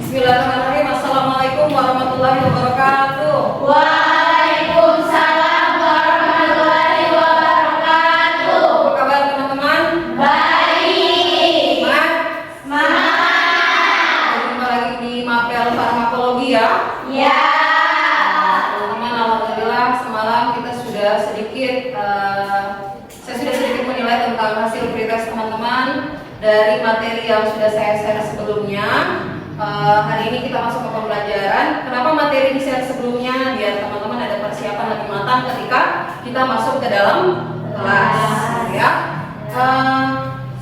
Bismillahirrahmanirrahim. Assalamualaikum warahmatullahi wabarakatuh. Waalaikumsalam warahmatullahi wabarakatuh. Apa kabar teman-teman? Baik. Semangat. Jumpa lagi di Mapel Farmakologi ya. Ya. Teman-teman, alhamdulillah semalam kita sudah saya sudah sedikit menilai tentang hasil pretest teman-teman dari materi yang sudah saya share sebelumnya. Hari ini kita masuk ke pembelajaran. Kenapa materi di share sebelumnya? Biar teman-teman ada persiapan lebih matang ketika kita masuk ke dalam kelas, ya.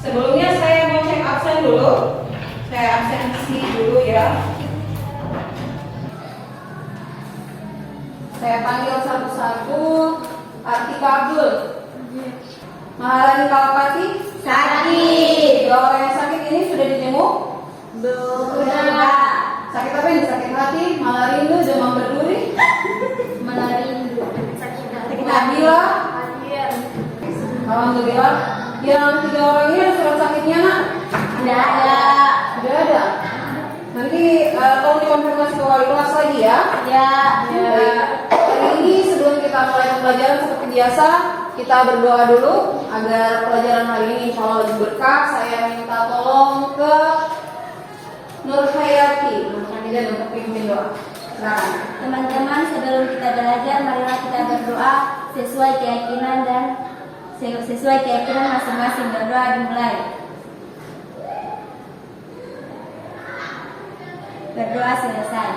Sebelumnya saya mau cek absen dulu. Saya absensi dulu ya. Saya panggil satu-satu. Artika Abdul, Maharani Kalapati, Sakit. dua orang yang sakit ini sudah dijenguk? Sudah. Sakit apa ini? Sakit hati, malah rindu, demam berduri, Menarindu. Sakit Nabila. Alhamdulillah. Yang 3 orang ini ada surat sakitnya nak? Tidak ada. Sudah ada. Nanti tolong dikonfirmasi ke wali kelas lagi ya. Ya. Hari ini sebelum kita mulai pembelajaran seperti biasa, kita berdoa dulu agar pelajaran hari ini insya Allah lebih berkah. Saya minta tolong ke Nur Hayati dan untuk pimpin doa. Silakan. Teman-teman, sebelum kita belajar, marilah kita berdoa sesuai keyakinan masing-masing. Berdoa dimulai. Berdoa selesai.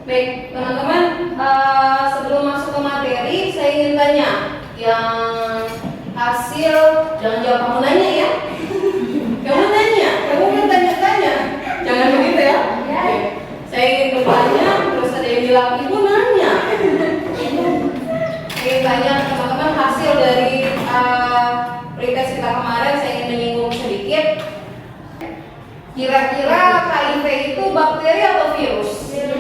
Baik, teman-teman, sebelum masuk ke materi, saya ingin tanya yang hasil, jangan jawab kamu nanya ya. Kamu nanya, kamu kan tanya-tanya. Jangan begitu ya. Ya. Oke. Saya ingin bertanya, terus ada yang bilang ibu nanya. Saya ingin tanya teman-teman hasil dari pretest kita kemarin. Saya ingin menyinggung sedikit. Kira-kira HIV itu bakteri atau virus?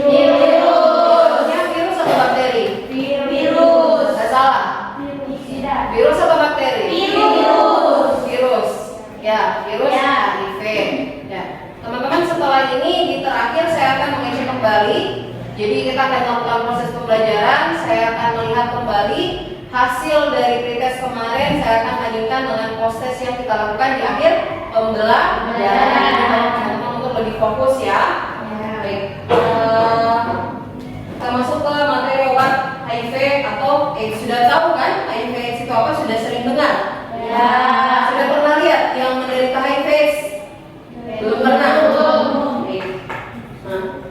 Virusnya virus atau bakteri? Virus. Nggak salah. Tidak. Virus atau bakteri? Virus. Virus. Ya, virus Ya. HIV. Ya. Teman-teman, setelah ini di terakhir saya akan mengecek kembali. Jadi kita akan melakukan proses pembelajaran. Saya akan melihat kembali hasil dari pretest kemarin. Saya akan bandingkan dengan post-test yang kita lakukan di akhir pembelajaran. Teman-teman untuk lebih fokus ya. Baik. Kita masuk ke materi obat HIV atau sudah tahu kan HIV itu apa? Sudah sering dengar? Ya. Sudah pernah lihat yang menderita HIV? Belum pernah. Oke. Nah,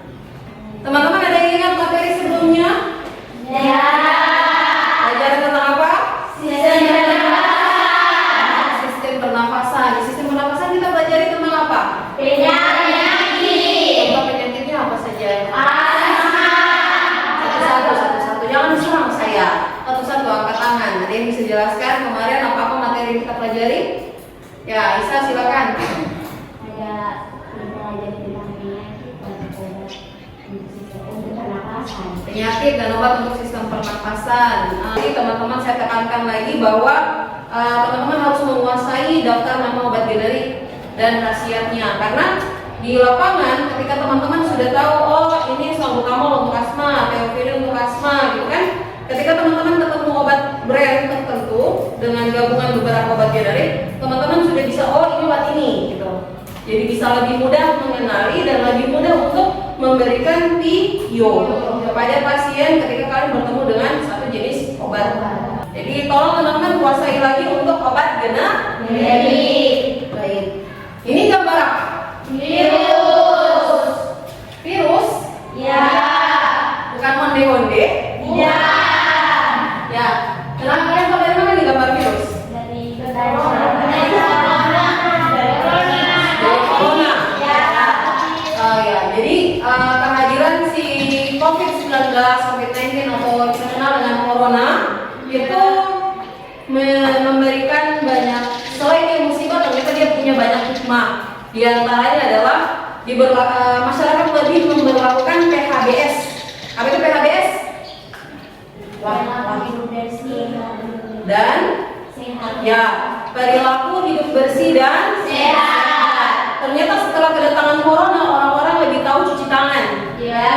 teman-teman ada yang ingat materi sebelumnya? Ya. Pelajaran tentang apa? Sistem pernafasan. Sistem pernafasan. Di sistem pernafasan kita pelajari tentang apa? Penyakit. Contoh penyakitnya apa saja? Asma. Satu-satu. Jangan diserang saya. Satu-satu angkat tangan. Ada yang bisa jelaskan kemarin apa materi yang kita pelajari? Ya, Isa silakan. Ada belajar tentang penyakit dan obat untuk pernapasan. Penyakit dan obat untuk sistem pernapasan. Jadi teman-teman saya tekankan lagi bahwa teman-teman harus menguasai daftar nama obat generik dan khasiatnya, karena di lapangan ketika teman-teman sudah tahu ini salbutamol untuk asma, teofilin untuk asma gitu kan, ketika teman-teman ketemu obat brand tertentu dengan gabungan beberapa obat generik, teman-teman sudah bisa ini obat ini gitu. Jadi bisa lebih mudah mengenali dan lebih mudah untuk memberikan PIO kepada pasien ketika kalian bertemu dengan satu jenis obat. Jadi tolong teman-teman kuasai lagi untuk obat generik. Baik. Ini gambar apa? Virus. Virus? Ya. Bukan onde-onde? Ya. Ya. Kenapa kalian tahu dari mana nih gambar virus? Dari Corona. Ya. Oh ya, jadi kehadiran si COVID-19, COVID-19 atau kita kenal dengan Corona itu memberikan banyak, selain dia musibah ternyata dia punya banyak hikmah. Di antaranya adalah masyarakat lebih memperlakukan PHBS. Apa itu PHBS? Dan Sehat. ya, perilaku hidup bersih dan Sehat. ternyata setelah kedatangan corona orang-orang lebih tahu cuci tangan. Iya.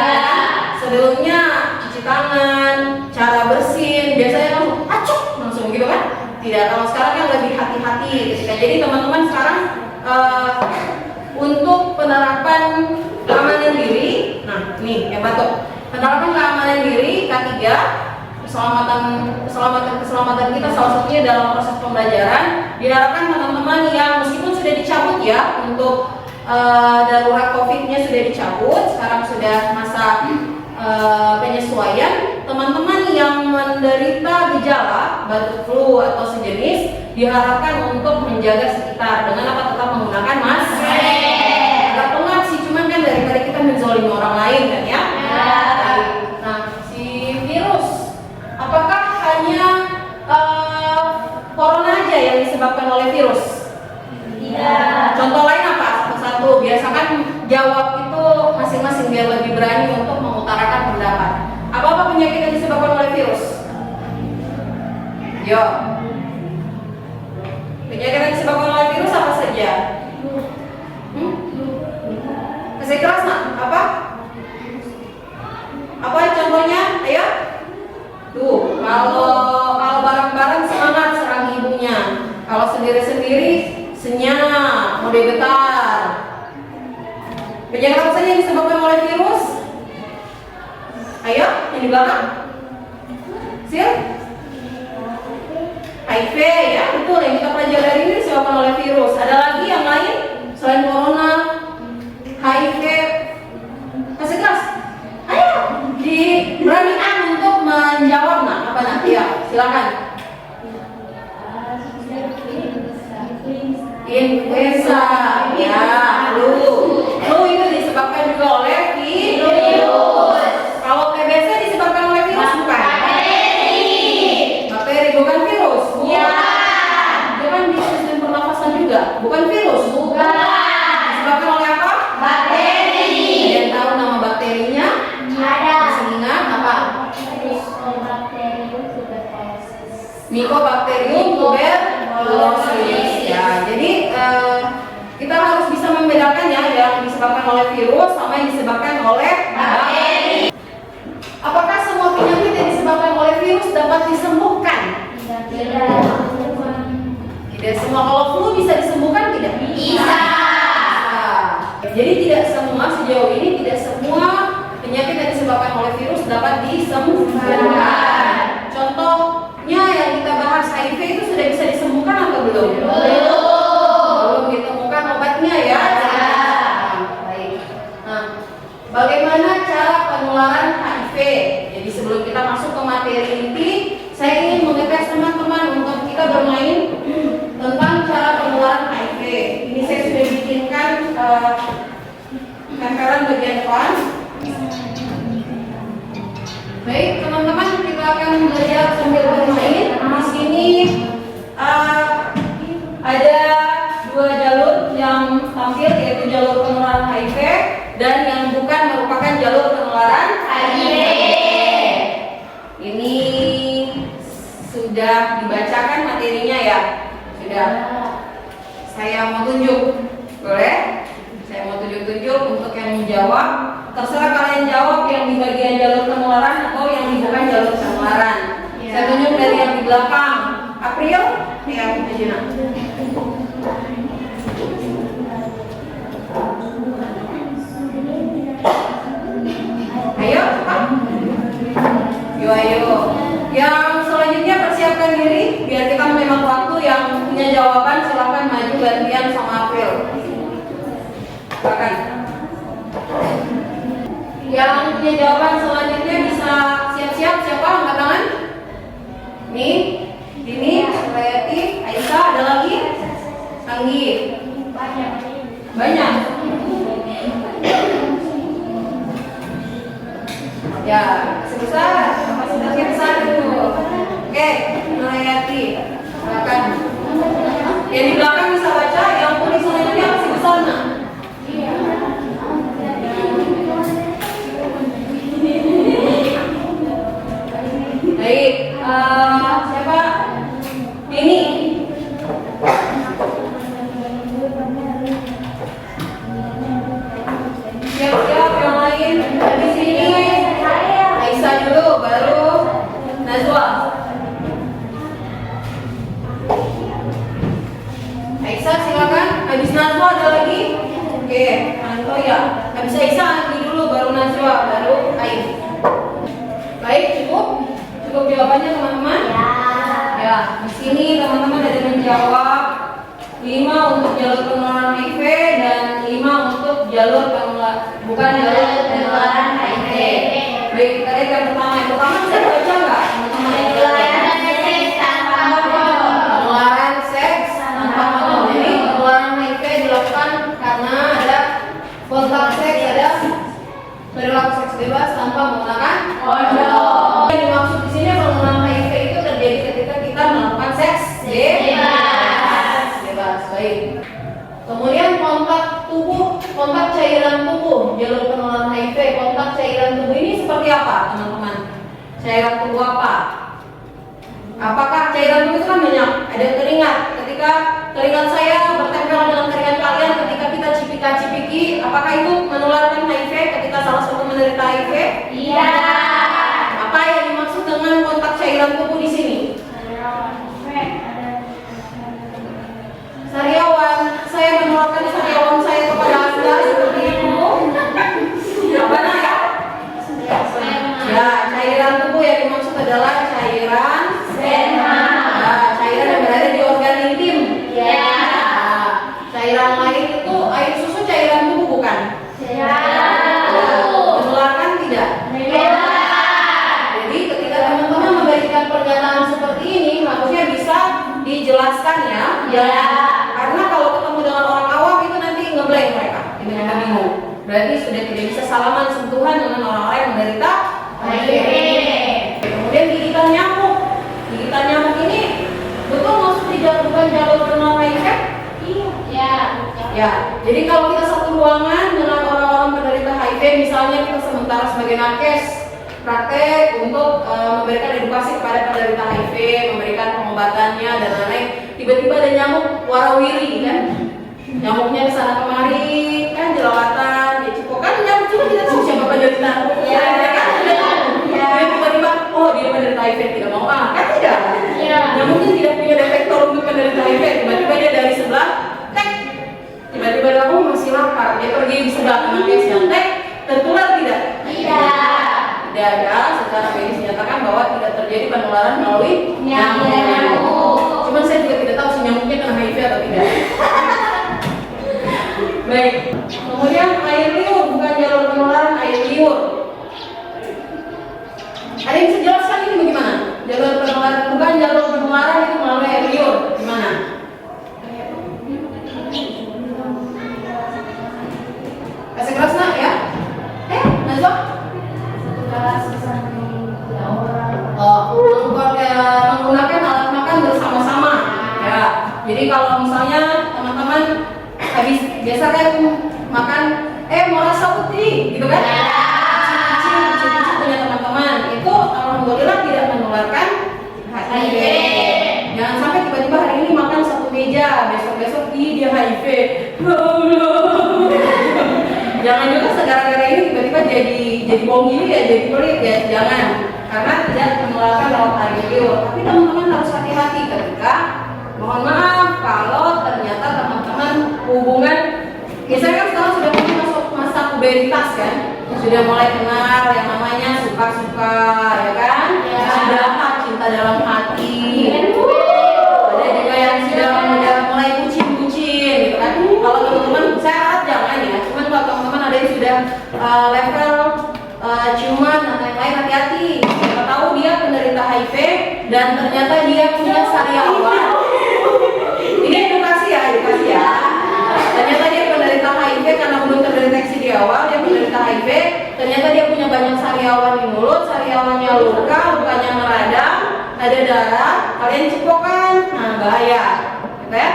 Sebelumnya cuci tangan, cara bersin, biasanya langsung gitu kan? Tidak, kalau sekarang kan lebih hati-hati ketika. Jadi teman-teman sekarang untuk penerapan keamanan diri, nah nih yang batuk. Penerapan keamanan diri K3, keselamatan kita salah satunya dalam proses pembelajaran. Diharapkan teman-teman yang meskipun sudah dicabut ya untuk darurat COVID-nya sudah dicabut, sekarang sudah masa penyesuaian. Teman-teman yang menderita gejala batuk flu atau sejenis diharapkan untuk menjaga sekitar dengan apa? Tetap menggunakan masker. Agak pengap sih, cuman kan daripada kita menzolimi orang lain kan ya. Nah, si virus apakah hanya corona aja yang disebabkan oleh virus? Tidak. Contoh lain apa? Satu-satu. Biasakan jawab itu masing-masing biar lebih berani untuk mengutarakan pendapat. Apa-apa penyakit yang disebabkan oleh virus? Yo. Penyakit yang disebabkan oleh virus apa saja? Kasih keras nak? Apa? Apa contohnya? Ayo. Tuh, kalau bareng-bareng semangat serang ibunya. Kalau sendiri-sendiri senyap, mode getar. Penyakit apa saja yang disebabkan oleh virus? Ayo, yang di belakang. Sil? HIV ya, betul yang kita pelajari hari ini disebabkan oleh virus. Ada lagi yang lain selain corona, HIV? Kasih keras. Ayo, diberanikan untuk menjawab nak. Apa nak? Ya, silakan. Influenza, ya, flu itu disebabkan juga oleh virus. Kalau TBC disebabkan oleh virus bukan? Bakteri bukan virus. Itu kan di sistem pernafasan juga, bukan virus. Disebabkan oleh apa? Bakteri. Ada yang tahu nama bakterinya? Ada. Masih ingat apa? Mycobacterium tuberculosis. Ya, jadi kita harus bisa membedakan ya yang disebabkan oleh virus sama yang disebabkan oleh bakteri. Apakah semua penyakit yang disebabkan oleh virus dapat disembuhkan? Tidak semua. Kalau flu bisa disembuhkan tidak? Bisa. Jadi tidak semua, sejauh ini tidak semua penyakit yang disebabkan oleh virus dapat disembuhkan. Contohnya yang kita bahas HIV itu sudah bisa disembuhkan atau belum? Belum ditemukan obatnya ya. Baik. Nah, bagaimana cara penularan HIV? Jadi sebelum kita masuk ke materi inti, saya ingin mengetes teman-teman untuk kita bermain tentang cara penularan HIV. Ini saya sudah bikinkan tempelan bagian depan. Baik, teman-teman, kita akan belajar sambil bermain. Di sini ada dua jalur yang tampil, yaitu jalur penularan HIV dan yang bukan merupakan jalur penularan HIV. Ini sudah dibacakan materinya ya? Sudah. Saya mau tunjuk, boleh? Saya mau tunjuk-tunjuk untuk yang menjawab. Terserah kalian jawab yang di bagian jalur penularan atau yang di bukan jalur penularan. Saya tunjuk dari yang di belakang. April, ya, Juna. Ayo, cepat. Ayo. Yang selanjutnya persiapkan diri biar kita memang waktu yang punya jawaban. Silakan maju gantian sama April. Silakan. Yang punya jawaban selanjutnya bisa siap-siap. Siapa angkat tangan? Nih, ini Rayati, Aisyah, ada lagi? Anggi. Banyak. Ya, sebesar kapasitasnya besar dulu. Oke, Rayati, silakan. Yang di belakang bisa baca, yang kuning selanjutnya masih besar nah. Baik, siapa? Ini. Siap-siap pertama bisa baca nggak teman-teman? Penularan seks tanpa kondom. Jadi penularan HIV dilakukan karena ada kontak seks, ada perilaku seks bebas tanpa menggunakan kondom. Yang dimaksud di sini penularan HIV itu terjadi ketika kita melakukan seks bebas. Baik. Kemudian kontak tubuh, kontak cairan tubuh, jalur penularan HIV. Kontak cairan tubuh ini seperti apa, teman-teman? Cairan tubuh apa? Apakah cairan tubuh itu kan banyak? Ada keringat. Ketika keringat saya bertempel dengan keringat kalian, ketika kita cipika-cipiki, apakah itu menularkan HIV ketika salah satu menderita HIV? Iya. Apa yang dimaksud dengan kontak cairan tubuh di sini? Sariawan, saya menularkan sariawan saya kepada Anda seperti itu. Apa ya? Ya, cairan tubuh yang dimaksud adalah cairan semen. Ya, cairan yang berada di organ intim. Ya. Nah, cairan lain itu air susu cairan tubuh bukan? Ya. Menularkan tidak? Jadi ketika teman-teman memberikan pernyataan seperti ini harusnya bisa dijelaskan ya. Karena kalau ketemu dengan orang awam itu nanti ngeblank mereka, mereka bingung. Berarti sudah tidak bisa salaman sentuhan dengan orang-orang yang menderita HIV. Kemudian gigitan nyamuk. Gigitan nyamuk ini betul masuk di bukan jalur penularan HIV? Iya. Ya. Jadi kalau kita satu ruangan dengan orang-orang penderita HIV, misalnya kita sementara sebagai nakes praktek untuk memberikan edukasi kepada penderita HIV, memberikan pengobatannya dan lain-lain. Tiba-tiba ada nyamuk warawiri kan? Nyamuknya kesana kemari kan jerawatan, dia cipok kan nyamuk juga kita tahu siapa penderita. Ya. Dia tiba-tiba oh dia penderita HIV tidak mau kan tidak? Nyamuknya tidak punya detektor untuk penderita HIV, tiba-tiba dia dari sebelah tek. Tiba-tiba kamu masih lapar, dia pergi di sebelah nakes yang tek, tertular tidak? Tidak ada secara medis dinyatakan bahwa tidak terjadi penularan melalui nyamuk. Cuman saya juga tidak tahu si nyamuknya kena HIV atau tidak. Baik. Kemudian air liur bukan jalur penularan, air liur. Ada yang bisa jelaskan ini bagaimana? Jalur penularan bukan jalur penularan itu melalui air liur. Gimana? Kasih keras nak ya? Najwa? Menggunakan alat makan bersama-sama ya. Jadi kalau misalnya teman-teman habis biasa kan makan mau rasa putih gitu kan, cuci punya teman-teman itu alhamdulillah tidak menularkan HIV. Jangan sampai tiba-tiba hari ini makan satu meja, besok-besok dia HIV. Jangan juga segara-gara ini tiba-tiba jadi bom gini ya, jadi pelit ya, jangan. Karena tidak menularkan lewat air liur. Tapi teman-teman harus hati-hati ketika mohon maaf kalau ternyata teman-teman hubungan biasanya kan sekarang sudah mulai masuk masa pubertas kan, sudah mulai kenal yang namanya suka-suka ya kan, sudah cinta dalam hati. Ada juga yang sudah mulai bucin-bucin gitu kan. Kalau teman-teman saya harap jangan ya. Cuman kalau teman-teman ada yang sudah level ciuman dan lain-lain, hati-hati. Siapa tahu dia penderita HIV dan ternyata dia punya sariawan. Ini edukasi ya. Ternyata dia penderita HIV karena belum terdeteksi di awal dia penderita HIV. Ternyata dia punya banyak sariawan di mulut, sariawannya luka, lukanya meradang, ada darah. Kalian cipokan, nah bahaya, gitu ya.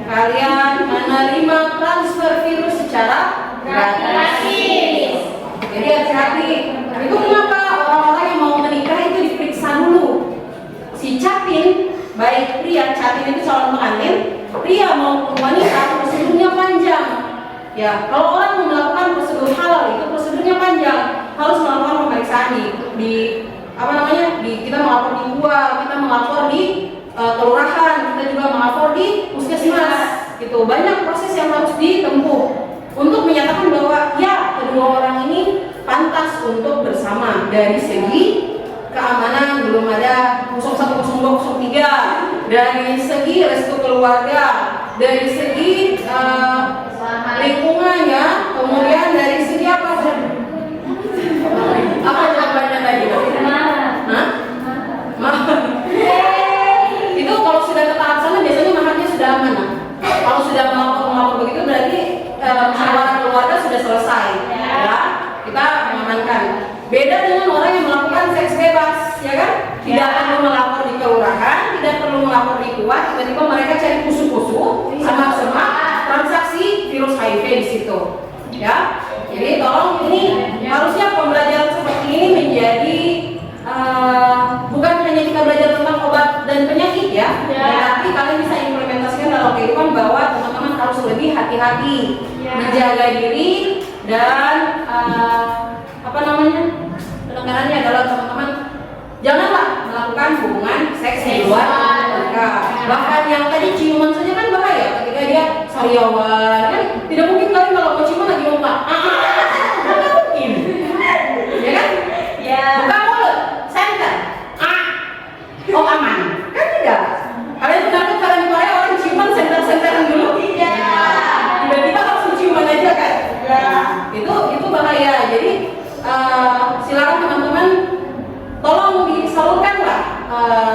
Kalian menerima transfer virus secara gratis. Jadi hati-hati. Itu kenapa orang-orang yang mau menikah itu diperiksa dulu. Si capin, baik pria, capin itu calon pengantin, pria maupun wanita prosedurnya panjang. Ya, kalau orang mau melakukan prosedur halal itu prosedurnya panjang, harus melakukan pemeriksaan kita melapor di gua, kita melapor di kelurahan, kita juga melapor di puskesmas. Gitu. Banyak proses yang harus ditempuh untuk menyatakan bahwa ya kedua orang ini pantas untuk bersama. Dari segi keamanan belum ada 01, 02, 03, dari segi restu keluarga, dari segi lingkungan ya, kemudian dari segi apa jawabannya tadi? Beda dengan orang yang melakukan seks bebas, ya kan? Tidak perlu melapor di kelurahan, tidak perlu melapor di kuat, tiba-tiba mereka cari kusu-kusu, semak-semak, transaksi virus HIV di situ, ya. Jadi tolong ini harusnya pembelajaran seperti ini menjadi bukan hanya kita belajar tentang obat dan penyakit ya, tapi kalian bisa implementasikan dalam kehidupan bahwa teman-teman harus lebih hati-hati, menjaga diri dan penekanannya adalah teman-teman janganlah melakukan hubungan seks di luar nikah. Bahkan yang tadi ciuman saja kan bahaya ketika dia sariawan, kan tidak mungkin kalian kalau mau ciuman lagi ngomong tidak mungkin, ya kan? Buka mulut, center, oh aman, kan tidak? Kalian pernah tuh kalian di Korea orang ciuman center-centeran dulu? Tiba-tiba langsung ciuman aja kan? Itu bahaya. Jadi silakan teman-teman tolong disalurkanlah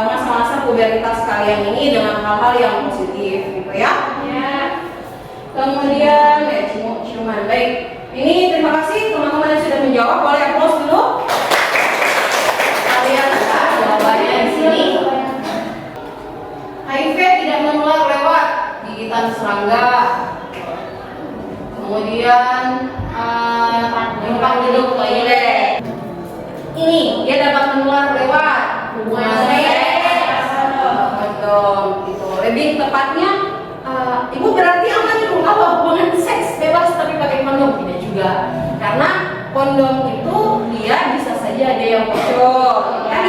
masa-masa pubertas kalian ini dengan hal-hal yang positif gitu ya. Kemudian ciuman. Baik, ini terima kasih teman-teman yang sudah menjawab. Boleh applause dulu. Kalian jawabannya di sini. HIV tidak menular lewat gigitan serangga. Kemudian numpang duduk toilet. Ini dia dapat menular lewat hubungan seks, kondom gitu. Lebih tepatnya, ibu berarti aman ibu kalau hubungan seks bebas tapi pakai kondom? Tidak juga, karena kondom itu dia bisa saja ada yang bocor. Kan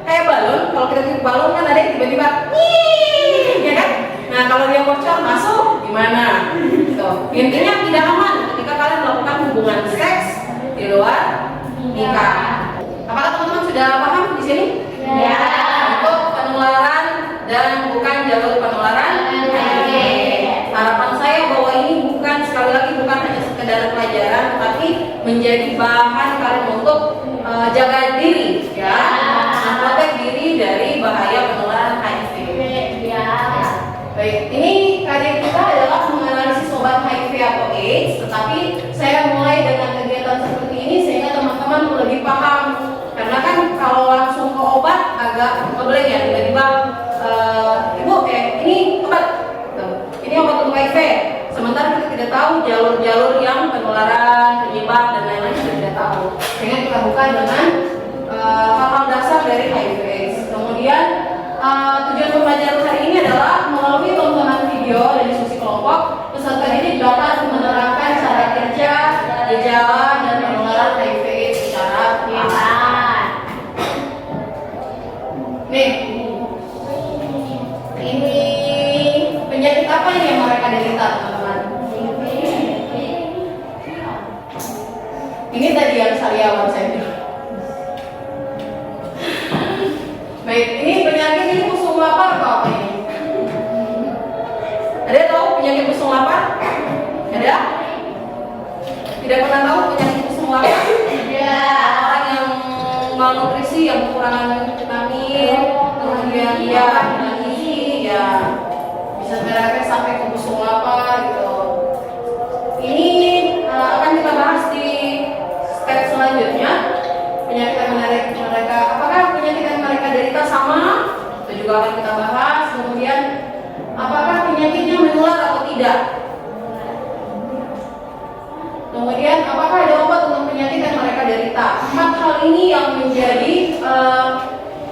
kayak balon, kalau kita tiup balon kan ada yang tiba-tiba ya kan? Nah kalau dia bocor masuk gimana? Gitu. Intinya tidak aman ketika kalian melakukan hubungan seks di luar nikah. Apakah teman-teman sudah paham di sini? Ya. Untuk penularan dan bukan jalur penularan HIV. Harapan saya bahwa ini bukan, sekali lagi bukan hanya sekedar pelajaran, tapi menjadi bahan kalian untuk jaga diri, ya, memprotek diri dari bahaya penularan HIV. Baik, ini kajian kita adalah menganalisis obat HIV atau AIDS, tetapi saya mulai dengan kegiatan seperti ini sehingga teman-teman lebih paham. Karena kan kalau langsung ke obat agak ngeblank ya, tiba-tiba ibu ini obat, ini obat untuk HIV. Sementara kita tidak tahu jalur-jalur yang penularan, penyebab dan lain-lain kita tidak tahu. Sehingga kita buka dengan hal-hal dasar dari HIV/AIDS. Kemudian tujuan pembelajaran hari ini adalah melalui tontonan video dan diskusi kelompok, peserta didik dapat menerapkan cara kerja, gejala dan penularan HIV/AIDS secara aman. Nih, ini penyakit apa ini yang mereka derita, teman-teman? Ini tadi yang sariawan saya bilang. Baik, ini penyakit ini pusung lapar atau apa ini? Ada tahu penyakit pusung lapar? Ada? Tidak pernah tahu penyakit pusung lapar? Ya. Orang yang malnutrisi, yang kekurangan vitamin, kemudian dia gizi, ya bisa terapis sampai ke pusung lapar gitu. Ini akan kita bahas di step selanjutnya. Penyakit yang mereka, apakah penyakit yang mereka derita sama? Itu juga akan kita bahas. Kemudian apakah penyakitnya menular atau tidak? Kemudian apakah ada obat untuk penyakit yang mereka derita? 4 hal ini yang menjadi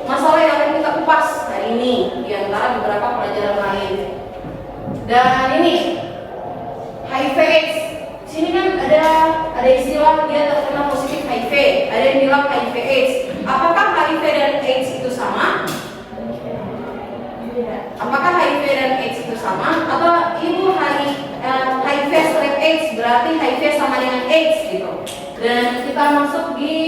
masalah yang akan kita kupas hari ini di antara beberapa pelajaran lain. Dan ini HIV/AIDS. Sini kan ada istilah dia terkena positif HIV, ada yang bilang HIV/AIDS. Apakah HIV dan AIDS itu sama? Apakah HIV dan AIDS itu sama? Atau ibu HIV/AIDS berarti HIV sama dengan AIDS gitu? Dan kita masuk di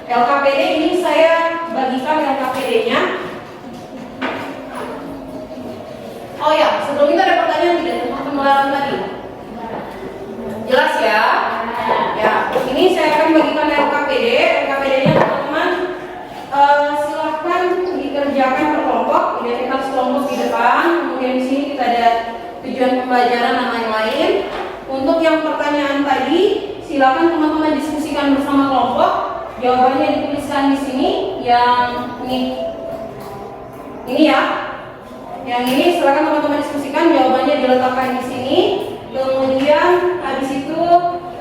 LKPD. Ini saya bagikan LKPD-nya. Oh ya, sebelum itu ada pertanyaan tidak tentang penularan tadi? Jelas ya? Ya, ini saya akan bagikan LKPD. LKPD-nya teman-teman silahkan dikerjakan per kelompok, identitas kelompok di depan. Kemudian di sini kita ada tujuan pembelajaran dan lain-lain. Untuk yang pertanyaan tadi, silakan teman-teman diskusikan bersama kelompok. Jawabannya dituliskan di sini. Yang ini ya. Yang ini silakan teman-teman diskusikan, jawabannya diletakkan di sini. Kemudian habis itu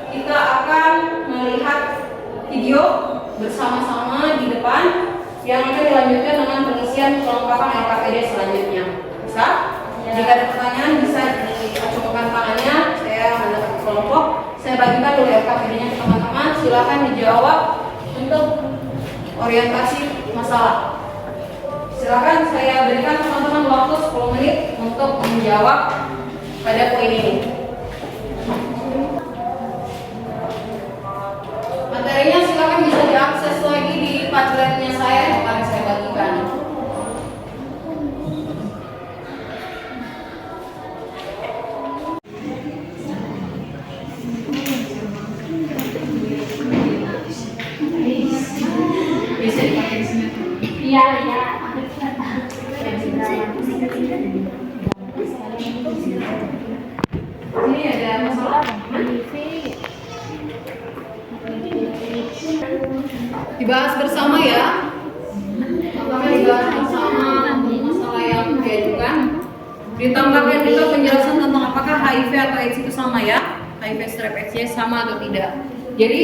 kita akan melihat video bersama-sama di depan yang akan dilanjutkan dengan pengisian kelengkapan LKPD selanjutnya. Bisa? Jika ada pertanyaan bisa diacungkan tangannya. Saya mendapat kelompok. Saya bagikan dulu LKPD-nya ke teman-teman. Silakan dijawab untuk orientasi masalah. Silakan saya berikan teman-teman waktu 10 menit untuk menjawab pada poin ini. Materinya silakan bisa diakses lagi di Padletnya saya yang akan saya bagikan. Bisa dipakai di sini. Iya, iya. Ini ada masalah. Dibahas bersama ya. Apakah dibahas bersama masalah yang diajukan? Ditambahkan juga penjelasan tentang apakah HIV atau AIDS itu sama ya? HIV strep AIDS sama atau tidak? Jadi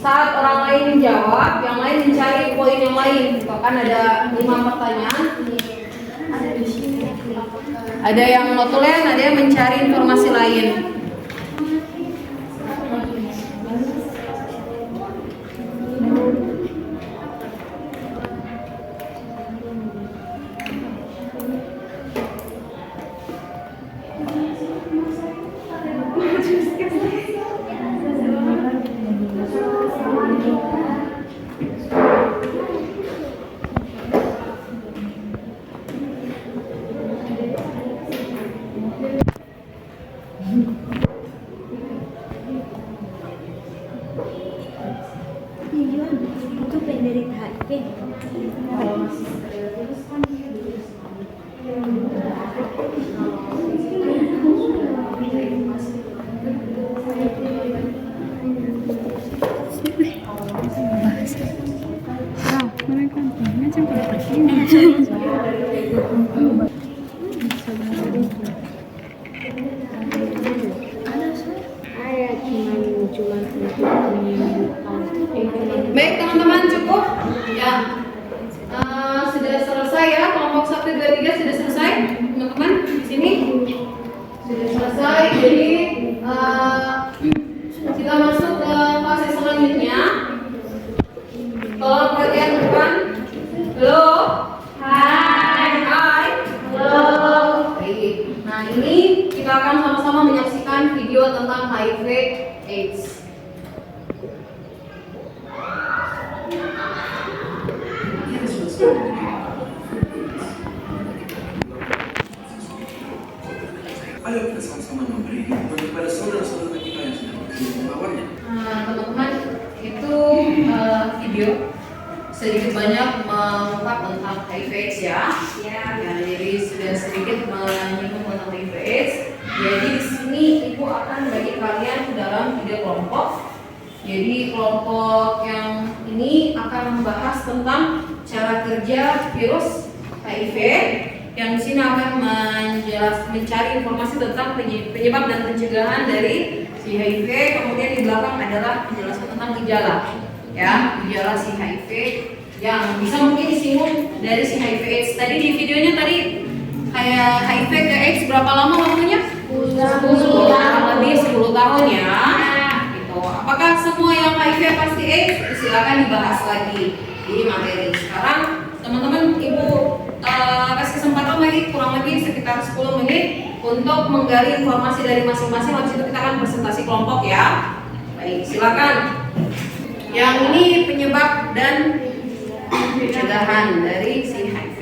saat orang lain menjawab, yang lain mencari poin yang lain. Bahkan ada 5 pertanyaan. Ada yang notulen, ada yang mencari informasi lain. Itu penderita HIV. Baik teman-teman, cukup ya. Sudah selesai ya, kelompok 1, 2, 3 sudah selesai teman-teman di sini sudah selesai. Jadi kita masuk ke fase selanjutnya. Tolong perhatian depan. Halo. Hai. Halo. Baik. Nah ini kita akan sama-sama menyaksikan video tentang HIV AIDS. Ayo kita sama-sama memberi kepada saudara-saudara kita yang sedang melawannya. Teman-teman, itu video sedikit banyak mengungkap tentang HIV/AIDS ya. Ya, jadi sudah sedikit menyinggung tentang HIV/AIDS. Jadi di sini ibu akan bagi kalian ke dalam 3 kelompok. Jadi kelompok yang ini akan membahas tentang cara kerja virus HIV, yang di sini akan mencari informasi tentang penyebab dan pencegahan dari si HIV. Kemudian di belakang adalah penjelasan tentang gejala, ya, gejala si HIV yang bisa mungkin disinggung dari si HIV/AIDS. Tadi di videonya tadi kayak HIV ke AIDS berapa lama waktunya? 10 tahun ya. Gitu. Apakah semua yang HIV pasti AIDS? Silakan dibahas lagi di materi. Sekarang teman-teman ibu kasih kesempatan lagi kurang lebih sekitar 10 menit untuk menggali informasi dari masing-masing. Habis itu kita akan presentasi kelompok ya. Baik, silakan. Yang ini penyebab dan pencegahan dari si HIV.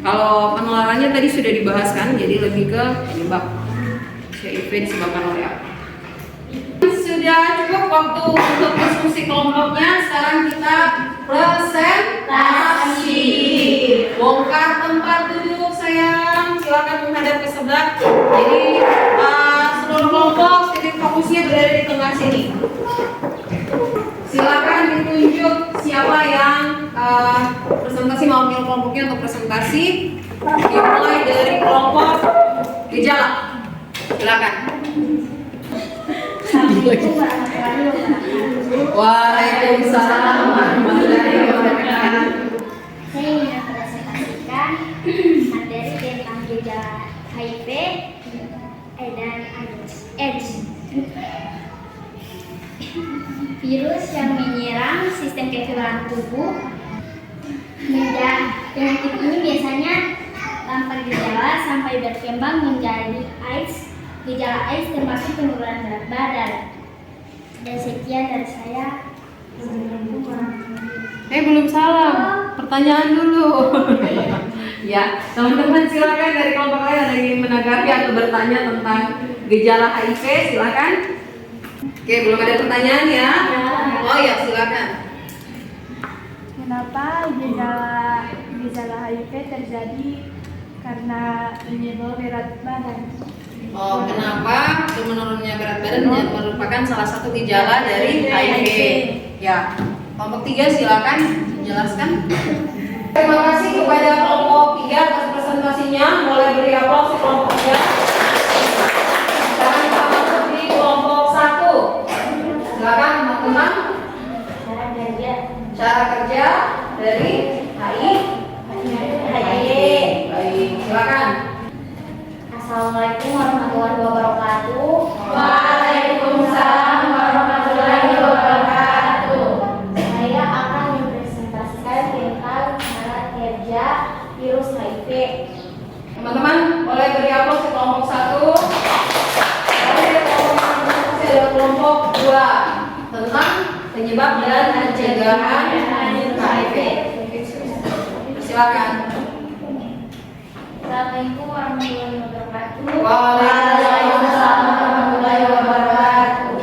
Kalau penularannya tadi sudah dibahaskan, jadi lebih ke penyebab si HIV disebabkan oleh apa. Sudah cukup waktu untuk diskusi kelompoknya. Sekarang kita presentasi. Bongkar tempat duduk sayang. Silakan menghadap ke sebelah. Jadi seluruh kelompok titik posisinya berada di tengah sini. Silakan ditunjuk siapa yang presentasi mewakili kelompoknya untuk presentasi. Dimulai dari kelompok gejala. Silakan. Assalamualaikum warahmatullahi wabarakatuh. Waalaikumsalam warahmatullahi wabarakatuh. Saya ingin mempresentasikan materi tentang gejala HIV dan AIDS. Virus yang menyerang sistem kekebalan tubuh. Penyakit ini biasanya tanpa gejala sampai berkembang menjadi AIDS. Gejala AIDS termasuk penurunan berat badan. Dan sekian dari saya. Assalamualaikum warahmatullahi wabarakatuh. Belum salam. Pertanyaan dulu. Ya, teman-teman silakan dari kelompok lain ada yang ingin menanggapi atau bertanya tentang gejala HIV, silakan. Oke, belum ada pertanyaan ya? Oh ya, silakan. Kenapa gejala HIV terjadi karena penyebab berat badan? Oh, kenapa menurunnya berat badan merupakan salah satu gejala dari HIV? Ya, kelompok 3 silakan jelaskan. Terima kasih kepada kelompok 3 atas presentasinya. Boleh beri aplaus kelompok 3. Sekarang kita masuk di kelompok 1. Silakan teman-teman. Cara kerja dari HIV. Baik, silakan. Assalamualaikum warahmatullahi wabarakatuh. Waalaikumsalam warahmatullahi wabarakatuh. Saya akan mempresentasikan tentang cara kerja virus HIV. Teman-teman, boleh beri aplaus ke kelompok 1. Kelompok adalah kelompok 2 tentang penyebab dan pencegahan HIV. Silakan. Assalamualaikum warahmatullahi wabarakatuh. Waalaikumsalam warahmatullahi wabarakatuh.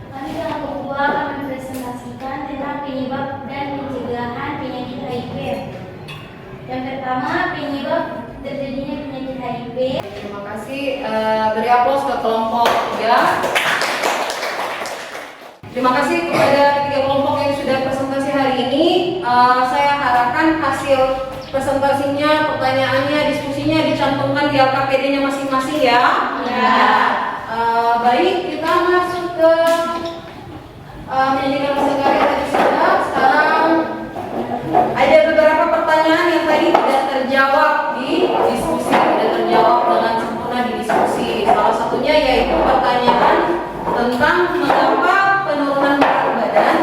Kami kelompok 2 akan mempresentasikan tentang penyebab dan pencegahan penyakit HIV. Yang pertama, penyebab terjadinya penyakit HIV. Terima kasih. Beri aplaus ke kelompok 3. Terima kasih kepada 3 kelompok yang sudah presentasi hari ini. Saya harapkan hasil presentasinya, pertanyaannya, diskusinya dicantumkan di LKPD-nya masing-masing ya. Baik, kita masuk ke pendidikan bahasa Inggris tadi sudah. Sekarang ada beberapa pertanyaan yang tadi tidak terjawab di diskusi, tidak terjawab dengan sempurna di diskusi. Salah satunya yaitu pertanyaan tentang mengapa penurunan berat badan.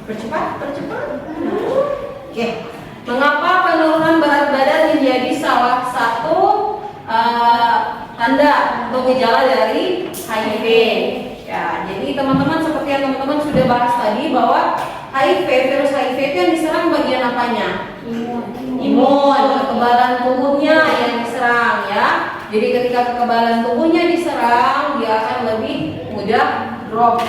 Percepat. Oke. Mengapa penurunan berat badan menjadi salah satu tanda atau gejala dari HIV? Ya, jadi teman-teman seperti yang teman-teman sudah bahas tadi bahwa HIV, virus HIV itu yang diserang bagian apanya? Imun, kekebalan tubuhnya yang diserang ya. Jadi ketika kekebalan tubuhnya diserang, dia akan lebih mudah drop.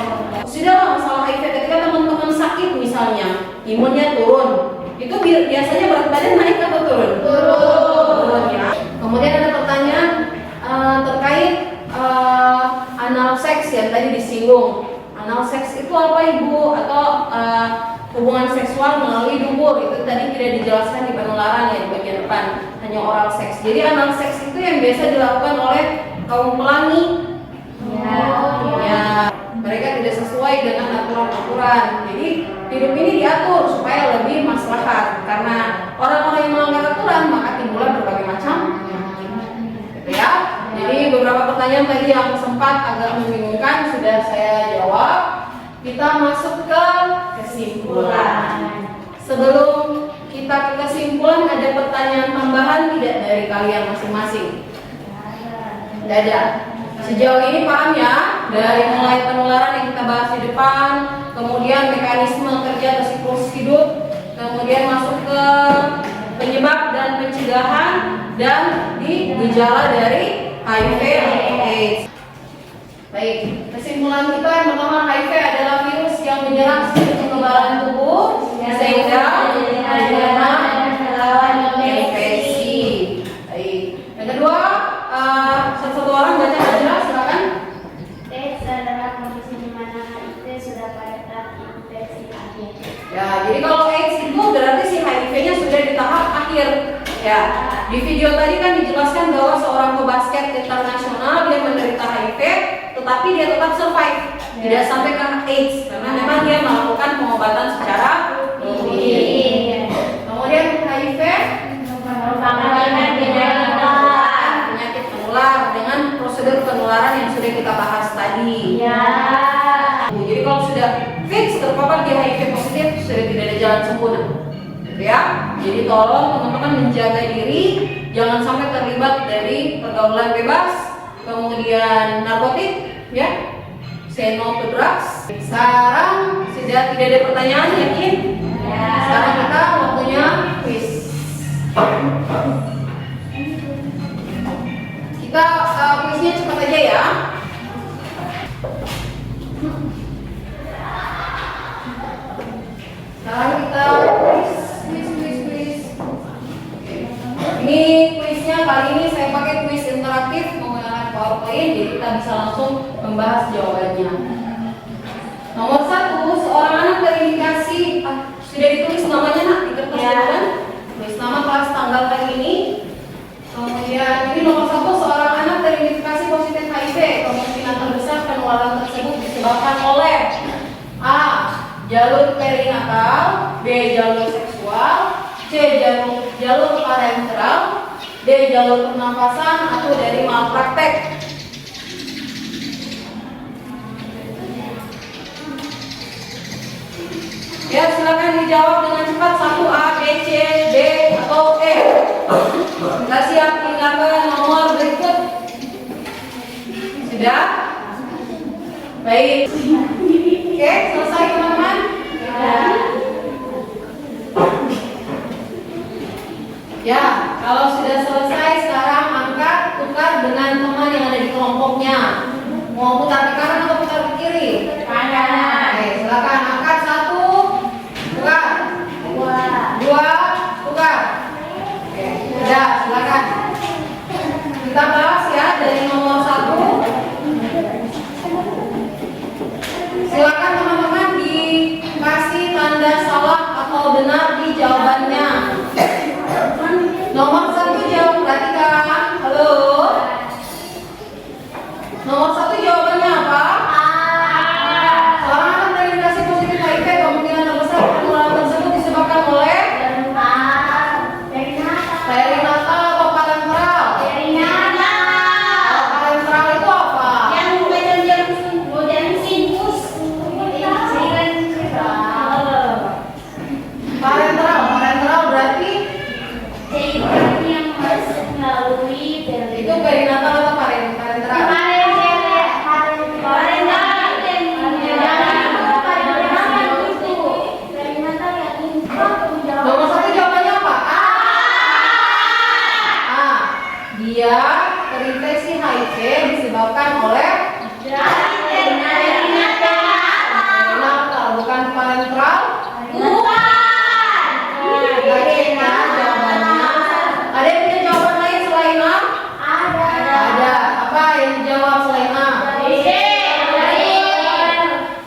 Sudahlah masalah HIV ketika teman-teman sakit misalnya, imunnya turun. Itu biasanya berat badan naik atau turun? Turun ya. Kemudian ada pertanyaan terkait anal seks yang tadi disinggung. Anal seks itu apa Ibu? Atau hubungan seksual melalui dubur, itu tadi tidak dijelaskan di penularan ya di bagian depan, hanya oral seks. Jadi anal seks itu yang biasa dilakukan oleh kaum pelangi. Ya, mereka tidak sesuai dengan aturan-aturan. Jadi hidup ini diatur supaya lebih maslahat. Karena orang-orang yang melanggar aturan maka timbullah berbagai macam gitu ya. Jadi beberapa pertanyaan tadi yang sempat agak membingungkan sudah saya jawab. Kita masuk ke kesimpulan. Sebelum kita ke kesimpulan, ada pertanyaan tambahan tidak dari kalian masing-masing? Tidak ada. Sejauh ini paham ya? Dari mulai penularan yang kita bahas di depan, kemudian mekanisme kerja atau siklus hidup, kemudian masuk ke penyebab dan pencegahan, dan di gejala dari HIV AIDS. Baik, kesimpulan kita yang pertama, HIV adalah virus yang menyerang sistem kekebalan tubuh sehingga melawan infeksi. Baik. Yang kedua, satu orang baca jadi kalau AIDS itu berarti si HIV-nya sudah di tahap akhir. Ya, di video tadi kan dijelaskan bahwa seorang pebasket internasional dia menderita HIV, tetapi dia tetap survive, tidak sampai ke AIDS karena memang dia melakukan pengobatan secara rutin. Kemudian HIV penyakit menular dengan prosedur penularan yang sudah kita bahas tadi. Jadi kalau sudah fix terpapar di HIV positif sudah tidak ada jalan sempurna, gitu ya. Jadi tolong teman-teman menjaga diri, jangan sampai terlibat dari pergaulan bebas, kemudian narkotik, ya. Say no to drugs. Sekarang sudah tidak ada pertanyaan, yakin? Sekarang kita waktunya quiz. Kita quiznya cepat aja ya. Sekarang kita quiz. Ini quiznya kali ini saya pakai quiz interaktif menggunakan PowerPoint, jadi kita bisa langsung membahas jawabannya. Nomor 1, seorang anak terindikasi sudah ditulis namanya nak di kertas kan? Tulis nama, kelas, tanggal hari ini. Kemudian ini nomor 1, seorang anak terindikasi positif HIV. Kemungkinan terbesar penularan tersebut disebabkan oleh A. Jalur perinatal, B. Jalur seksual, C. Jalur parenteral, D. Jalur pernapasan, atau dari malpraktek. Ya, silakan dijawab dengan cepat. 1A, B, C, D, atau E. Kita siap tinggalkan nomor berikut. Sudah? Baik. Oke, selesai teman-teman? Ya, kalau sudah selesai sekarang angkat, tukar dengan teman yang ada di kelompoknya. Mau putar ke kanan atau putar ke kiri? Kanan. Oke, silakan angkat 1, tukar. 2, tukar. Oke, sudah, silakan. Kita bahas ya dari nomor 1. Silakan teman-teman dikasih tanda salah atau benar di jawabannya. Nomor 1 jawab, perhatikan. Halo. Nomor 1 jawabannya apa? Seorang anak terindikasi positif HIV, kemungkinan terbesar penularan tersebut disebabkan oleh perinatal atau parenteral. Parenteral itu apa? Parenteral berarti itu perinatal atau parenteral? Nomor 1 jawabannya apa? A. Dia terinfeksi HIV disebabkan oleh perinatal, bukan parenteral. Ada yang punya jawaban lain selain A? Ada. Apa yang dijawab selain A?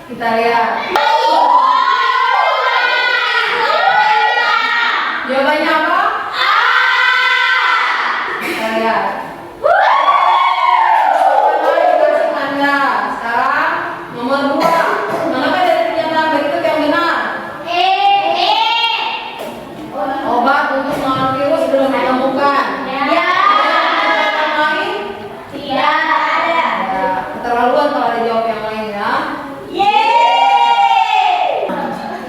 Kita lihat. Jawabannya apa? Kita lihat. Dikasih tanda. Sekarang nomor 2. Manakah dari pernyataan berikut yang benar? Obat untuk melawan virus belum ditemukan. Yang lain? Keterlaluan kalau ada jawab yang lain ya.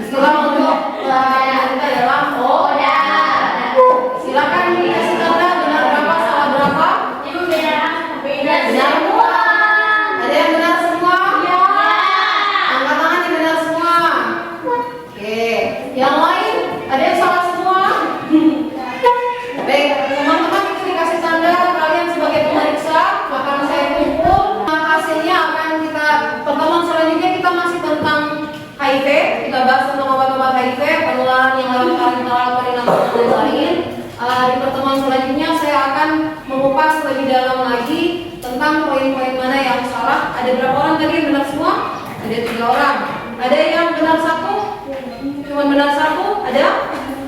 Istilah untuk kita adalah silakan dikasih tanda benar berapa, salah berapa. Benar semua. Ada yang benar semua? Angkat tangan yang benar semua. Oke. Yang lain ada yang salah semua? Baik, teman-teman itu dikasih tanda kalian sebagai pemeriksa akan saya kumpul. Hasilnya akan kita pertemuan selanjutnya kita masih tentang HIV. Kita bahas tentang obat-obat HIV, penularan yang lewat parenteral, perinatal dan lain-lain. Di pertemuan selanjutnya saya akan mengupas lebih dalam lagi tentang poin-poin mana yang salah. Ada berapa orang tadi yang benar semua? Ada 3 orang. Ada yang benar 1? Cuma benar satu? Ada?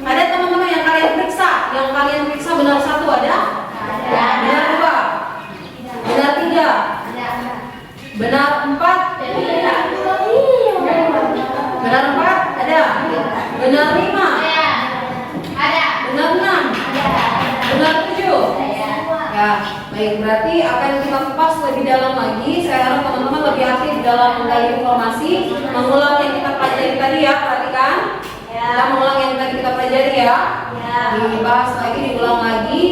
Ada teman-teman yang kalian periksa? Yang kalian periksa benar satu ada? Benar dua? Benar tiga? Benar empat? Benar empat? Ada? Benar lima? Benar enam? Benar tujuh? Ya, baik. Berarti akan kita kupas lebih dalam lagi. Saya harap teman-teman lebih aktif dalam menggali informasi, mengulang yang kita pelajari tadi ya. Perhatikan. Kita mengulang yang tadi kita pelajari ya. Dibahas lagi, diulang lagi.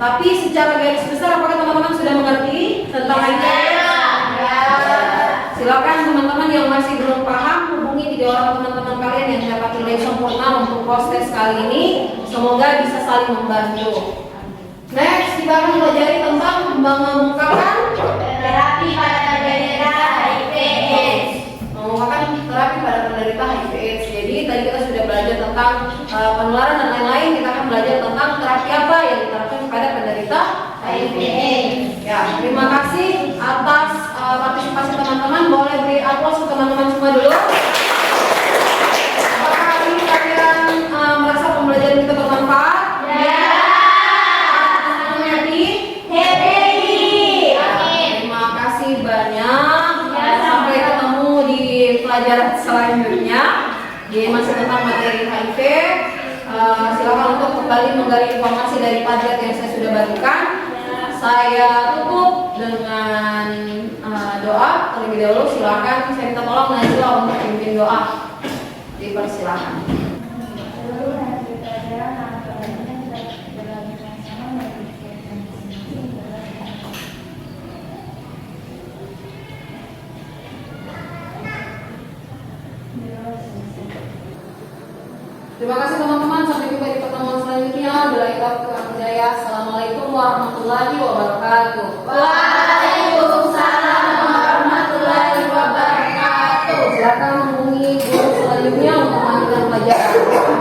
Tapi secara garis besar, apakah teman-teman sudah mengerti tentang HIPS? Silakan teman-teman yang masih belum paham hubungi 3 orang teman-teman kalian yang dapat nilai sempurna untuk proses kali ini. Semoga bisa saling membantu. Next, kita akan belajar tentang mengemukakan Terapi pada penderita HIV/AIDS. mengemukakan terapi pada penderita HIV/AIDS. Jadi tadi kita sudah belajar tentang penularan dan lain-lain. Kita akan belajar tentang terapi apa yang diterapkan pada penderita HIV/AIDS. Ya, terima kasih atas partisipasi teman-teman. Boleh beri aplaus ke teman-teman semua dulu. Apakah hari ini kalian merasa pembelajaran kita bermanfaat? Terima kasih banyak. Sampai ketemu di pelajaran selanjutnya di masih tentang materi HIV. Silakan untuk kembali menggali informasi dari Padlet yang saya sudah bagikan. Saya tutup dengan doa terlebih dahulu. Silakan saya minta tolong Najwa untuk pimpin doa. Dipersilakan. Terima kasih teman-teman, sampai jumpa di pertemuan selanjutnya. Assalamualaikum warahmatullahi wabarakatuh. Waalaikumsalam warahmatullahi wabarakatuh. Silakan menghubungi guru selanjutnya untuk melanjutkan pelajaran.